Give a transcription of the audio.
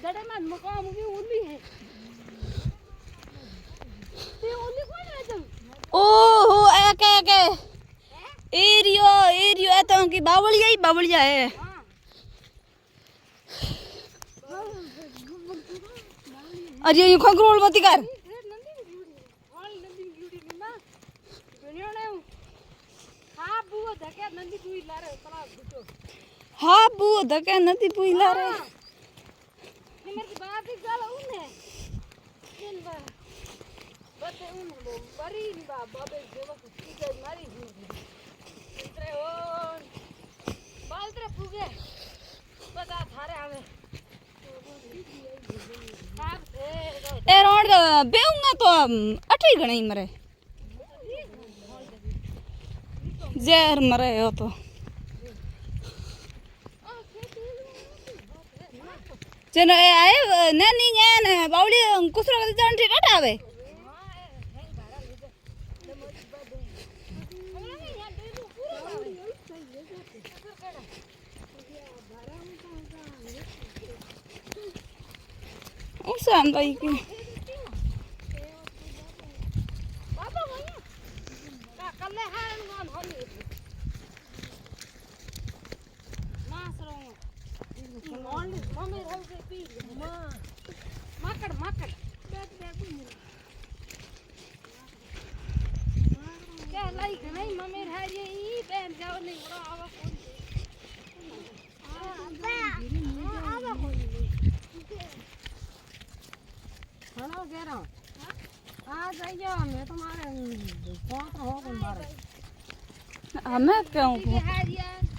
गड़े में मकाम की उल्ली है ते उल्ली कौन है तुम ओहो एक एरियो तो की बावलिया है अरे ये खंगरोल मत कर हाँ बुआ धके नदी पुई ला रे मेरे की बात ही चला उन्हें इन बार बते उन बड़ी बाबे देवा कुछ के मारी इतरे ओ बालत्रे पुगे बता थारे आवे ए रोड बेऊंगा तो अठी घणी मरे जहर मरे हो तो चलो ए आए ननी ने बावली कुसरा के जान ठी हटावे उसान भाई की बाबा भैया का कल्ले हां मान होली मासरो मॉल मम्मी रह से पी माकड़ क्या लाई नहीं मम्मी रह ये ई बहन जाओ नहीं बड़ा आवा कौन आवा कौन हेलो कह रहा हूं आ जाइए मैं तुम्हारे पहुंच रहा हूं तुम्हारे हमें क्यों है यार